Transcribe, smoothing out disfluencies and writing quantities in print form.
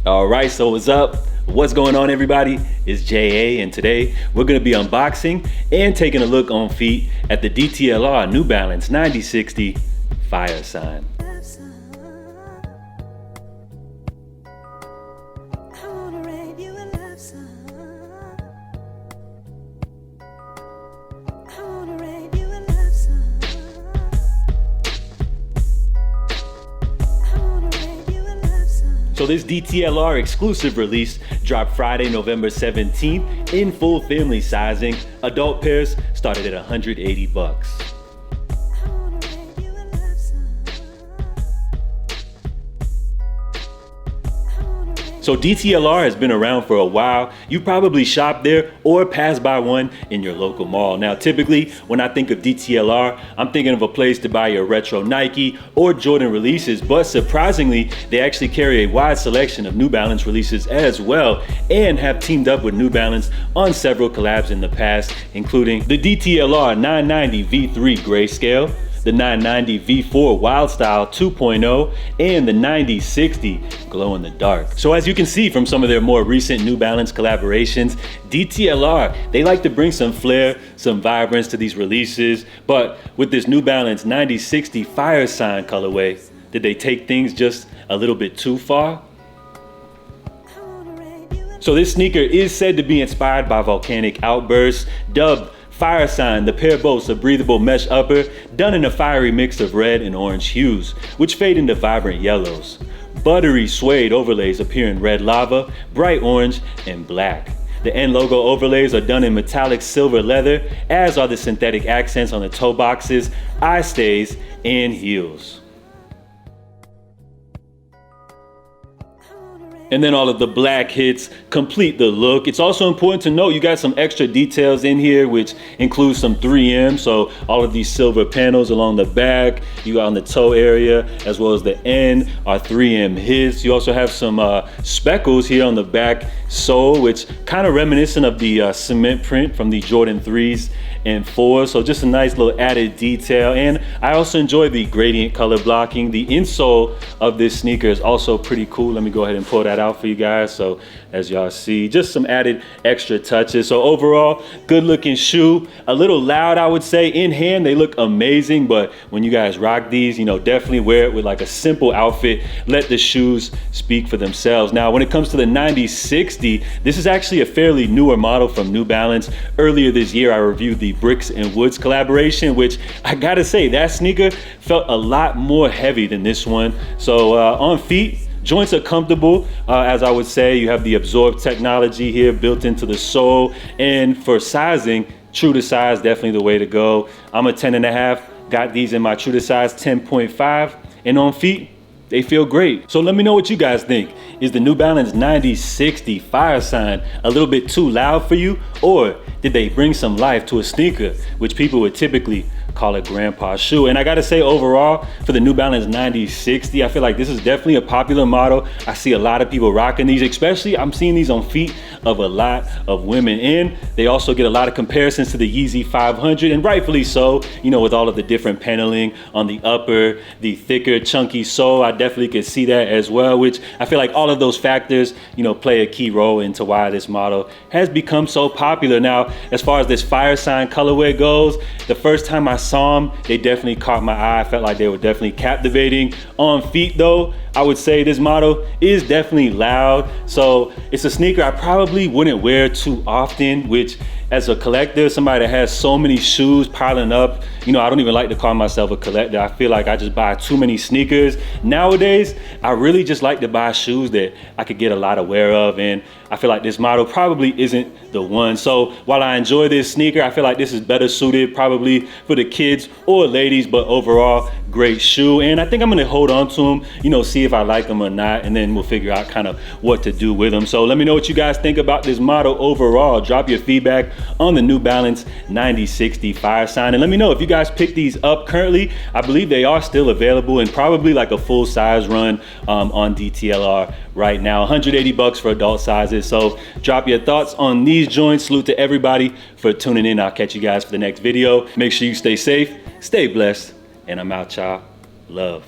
All right, so what's up? What's going on, everybody? It's JA, and today we're gonna be unboxing and taking a look on feet at the DTLR New Balance 9060 Fire Sign. So this DTLR exclusive release dropped Friday, November 17th in full family sizing. Adult pairs started at 180 bucks. So DTLR has been around for a while. You probably shopped there or passed by one in your local mall. Now, typically, when I think of DTLR, I'm thinking of a place to buy your retro Nike or Jordan releases, but surprisingly, they actually carry a wide selection of New Balance releases as well, and have teamed up with New Balance on several collabs in the past, including the DTLR 990 V3 Grayscale, the 990 V4 Wild Style 2.0, and the 9060 Glow in the Dark. So as you can see from some of their more recent New Balance collaborations, DTLR, they like to bring some flair, some vibrance to these releases, but with this New Balance 9060 Fire Sign colorway, did they take things just a little bit too far? So this sneaker is said to be inspired by volcanic outbursts, dubbed Fire Sign. The pair boasts a breathable mesh upper done in a fiery mix of red and orange hues, which fade into vibrant yellows. Buttery suede overlays appear in red lava, bright orange, and black. The end logo overlays are done in metallic silver leather, as are the synthetic accents on the toe boxes, eye stays, and heels. And then all of the black hits complete the look. It's also important to note you got some extra details in here, which includes some 3M. So all of these silver panels along the back, you got on the toe area, as well as the end are 3M hits. You also have some speckles here on the back sole, which kind of reminiscent of the cement print from the Jordan 3s and 4s. So just a nice little added detail. And I also enjoy the gradient color blocking. The insole of this sneaker is also pretty cool. Let me go ahead and pull that out for you guys. So as y'all see, just some added extra touches. So overall, good looking shoe. A little loud, I would say. In hand, they look amazing, but when you guys rock these, you know, definitely wear it with like a simple outfit. Let the shoes speak for themselves. Now, when it comes to the 9060, this is actually a fairly newer model from New Balance. Earlier this year, I reviewed the Bricks and Woods collaboration, which I gotta say, that sneaker felt a lot more heavy than this one. So on feet, joints are comfortable, as I would say. You have the absorb technology here built into the sole, and for sizing, true to size, definitely the way to go. I'm a 10.5, got these in my true to size 10.5, and on feet, they feel great. So let me know what you guys think. Is the New Balance 9060 Fire Sign a little bit too loud for you? Or did they bring some life to a sneaker, which people would typically call a grandpa shoe? And I gotta say, overall, for the New Balance 9060, I feel like this is definitely a popular model. I see a lot of people rocking these, especially I'm seeing these on feet of a lot of women. And they also get a lot of comparisons to the Yeezy 500, and rightfully so, you know, with all of the different paneling on the upper, the thicker, chunky sole. I definitely could see that as well, which I feel like all of those factors, you know, play a key role into why this model has become so popular. Now, as far as this Fire Sign colorway goes, the first time I saw them, they definitely caught my eye. I felt like they were definitely captivating. On feet though, I would say this model is definitely loud. So it's a sneaker I probably wouldn't wear too often, which as a collector, somebody that has so many shoes piling up, you know, I don't even like to call myself a collector. I feel like I just buy too many sneakers. Nowadays, I really just like to buy shoes that I could get a lot of wear of, and I feel like this model probably isn't the one. So while I enjoy this sneaker, I feel like this is better suited probably for the kids or ladies, but overall, great shoe. And I think I'm gonna hold on to them, you know, see if I like them or not, and then we'll figure out kind of what to do with them. So let me know what you guys think about this model overall. Drop your feedback on the New Balance 9060 Fire Sign, and let me know if you guys picked these up currently. I believe they are still available and probably like a full size run on DTLR right now. 180 bucks for adult sizes. So drop your thoughts on these joints. Salute to everybody for tuning in. I'll catch you guys for the next video. Make sure you stay safe, stay blessed, and I'm out, y'all. Love.